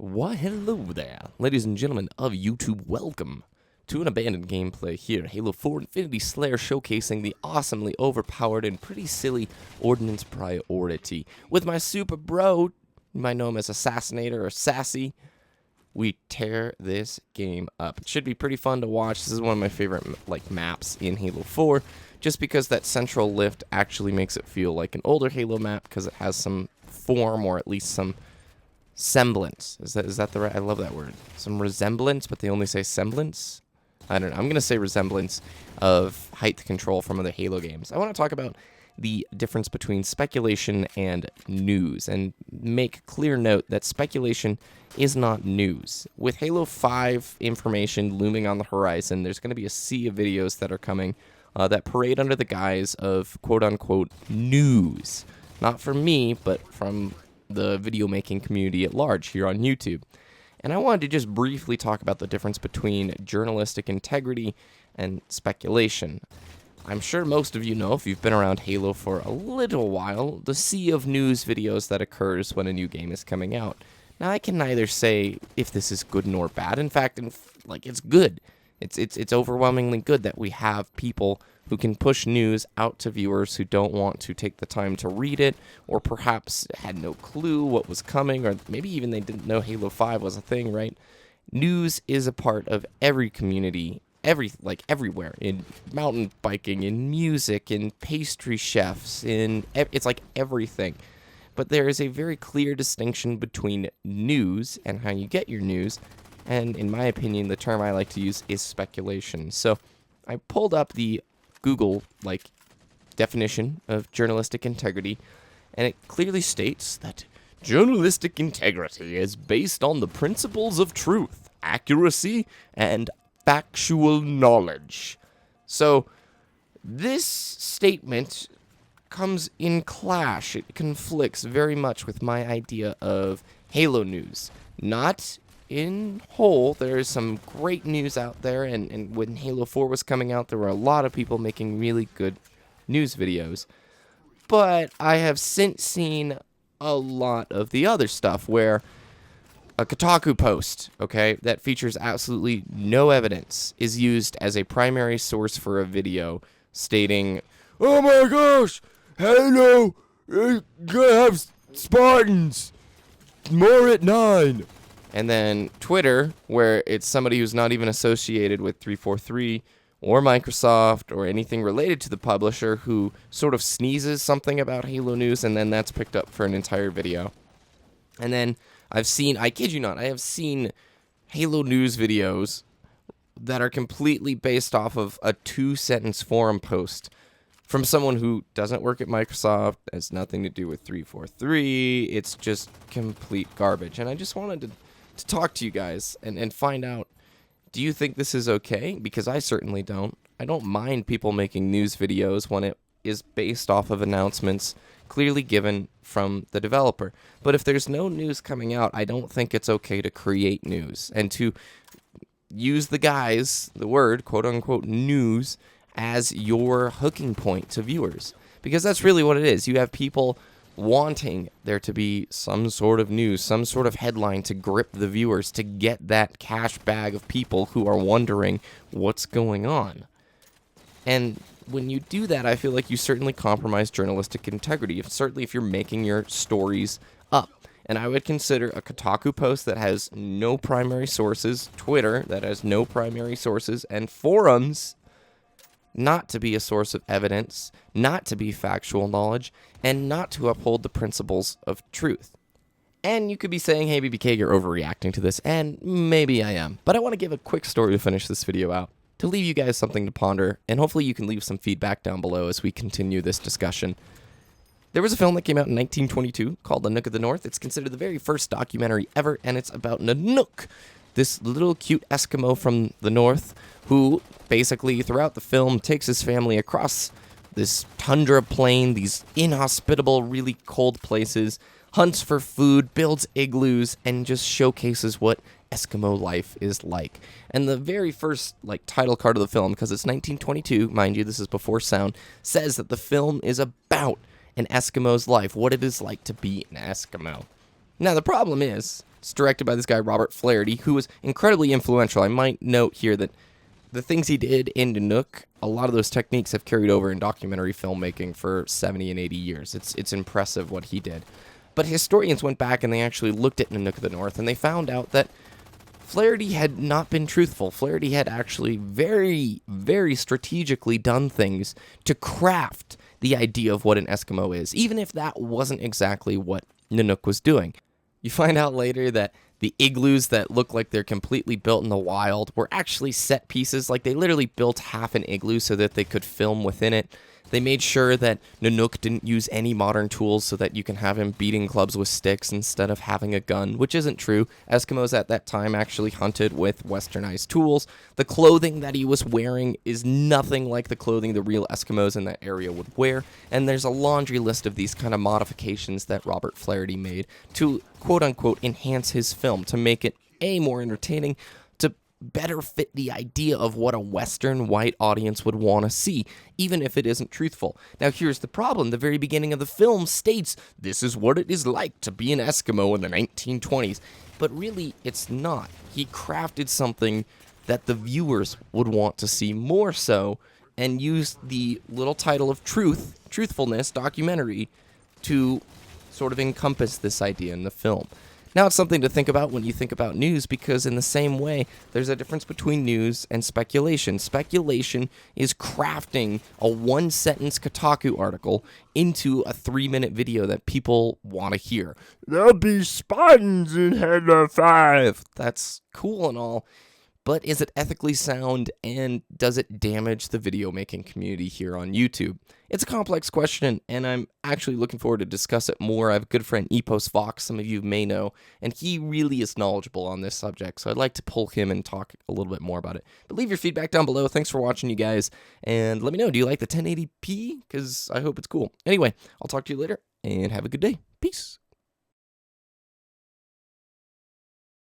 Why, hello there, ladies and gentlemen of YouTube. Welcome to an abandoned gameplay here, Halo 4 Infinity Slayer, showcasing the awesomely overpowered and pretty silly Ordnance Priority. With my super bro, you might know him as Assassinator or Sassy, we tear this game up. It should be pretty fun to watch. This is one of my favorite maps in Halo 4, just because that central lift actually makes it feel like an older Halo map, because it has some form, or at least some semblance. Is that the right? I love that word. Some resemblance, but they only say semblance. I don't know. I'm going to say resemblance of height control from other Halo games. I want to talk about the difference between speculation and news, and make clear note that speculation is not news. With Halo 5 information looming on the horizon, there's going to be a sea of videos that are coming that parade under the guise of quote-unquote news. Not from me, but from the video making community at large here on YouTube. And I wanted to just briefly talk about the difference between journalistic integrity and speculation. I'm sure most of you know, if you've been around Halo for a little while, the sea of news videos that occurs when a new game is coming out. Now, I can neither say if this is good nor bad. In fact, it's good. It's overwhelmingly good that we have people who can push news out to viewers who don't want to take the time to read it, or perhaps had no clue what was coming, or maybe even they didn't know Halo 5 was a thing, right? News is a part of every community, everywhere, in mountain biking, in music, in pastry chefs, it's like everything. But there is a very clear distinction between news and how you get your news, and in my opinion, the term I like to use is speculation. So I pulled up the Google definition of journalistic integrity, and it clearly states that journalistic integrity is based on the principles of truth, accuracy, and factual knowledge. So this statement comes in clash. It conflicts very much with my idea of Halo news. Not in whole, there is some great news out there, and when Halo 4 was coming out, there were a lot of people making really good news videos. But I have since seen a lot of the other stuff where a Kotaku post, that features absolutely no evidence, is used as a primary source for a video stating, "Oh my gosh, Halo is gonna have Spartans, more at 9. And then Twitter, where it's somebody who's not even associated with 343 or Microsoft or anything related to the publisher, who sort of sneezes something about Halo news, and then that's picked up for an entire video. And then I kid you not, I have seen Halo news videos that are completely based off of a 2-sentence forum post from someone who doesn't work at Microsoft, has nothing to do with 343. It's just complete garbage. And I just wanted to talk to you guys and find out, do you think this is okay? Because I certainly don't. I don't mind people making news videos when it is based off of announcements clearly given from the developer. But if there's no news coming out, I don't think it's okay to create news and to use the word, quote-unquote, news, as your hooking point to viewers. Because that's really what it is. You have people wanting there to be some sort of news, some sort of headline to grip the viewers, to get that cash bag of people who are wondering what's going on. And when you do that, I feel like you certainly compromise journalistic integrity, certainly if you're making your stories up. And I would consider a Kotaku post that has no primary sources, Twitter that has no primary sources, and forums not to be a source of evidence, not to be factual knowledge, and not to uphold the principles of truth. And you could be saying, hey, BBK, you're overreacting to this, and maybe I am. But I want to give a quick story to finish this video out, to leave you guys something to ponder, and hopefully you can leave some feedback down below as we continue this discussion. There was a film that came out in 1922 called The Nook of the North. It's considered the very first documentary ever, and it's about Nanook, this little cute Eskimo from the north who basically throughout the film takes his family across this tundra plain, these inhospitable, really cold places, hunts for food, builds igloos, and just showcases what Eskimo life is like. And the very first title card of the film, because it's 1922, mind you, this is before sound, says that the film is about an Eskimo's life, what it is like to be an Eskimo. Now, the problem is, It's directed by this guy, Robert Flaherty, who was incredibly influential. I might note here that the things he did in Nanook, a lot of those techniques have carried over in documentary filmmaking for 70 and 80 years. It's impressive what he did. But historians went back and they actually looked at Nanook of the North, and they found out that Flaherty had not been truthful. Flaherty had actually very, very strategically done things to craft the idea of what an Eskimo is, even if that wasn't exactly what Nanook was doing. You find out later that the igloos that look like they're completely built in the wild were actually set pieces. Like, they literally built half an igloo so that they could film within it. They made sure that Nanook didn't use any modern tools so that you can have him beating clubs with sticks instead of having a gun, which isn't true. Eskimos at that time actually hunted with westernized tools. The clothing that he was wearing is nothing like the clothing the real Eskimos in that area would wear, and there's a laundry list of these kind of modifications that Robert Flaherty made to quote-unquote enhance his film, to make it, A, more entertaining, to better fit the idea of what a Western white audience would want to see, even if it isn't truthful. Now, here's the problem. The very beginning of the film states, this is what it is like to be an Eskimo in the 1920s. But really, it's not. He crafted something that the viewers would want to see more so, and used the little title of truthfulness, documentary, to sort of encompass this idea in the film. Now, it's something to think about when you think about news, because in the same way, there's a difference between news and speculation. Speculation is crafting a one-sentence Kotaku article into a 3-minute video that people want to hear. There'll be Spartans in Halo 5. That's cool and all, but is it ethically sound, and does it damage the video making community here on YouTube? It's a complex question, and I'm actually looking forward to discuss it more. I have a good friend, Epos Fox, some of you may know, and he really is knowledgeable on this subject, so I'd like to pull him and talk a little bit more about it. But leave your feedback down below. Thanks for watching, you guys, and let me know, do you like the 1080p? Because I hope it's cool. Anyway, I'll talk to you later, and have a good day. Peace.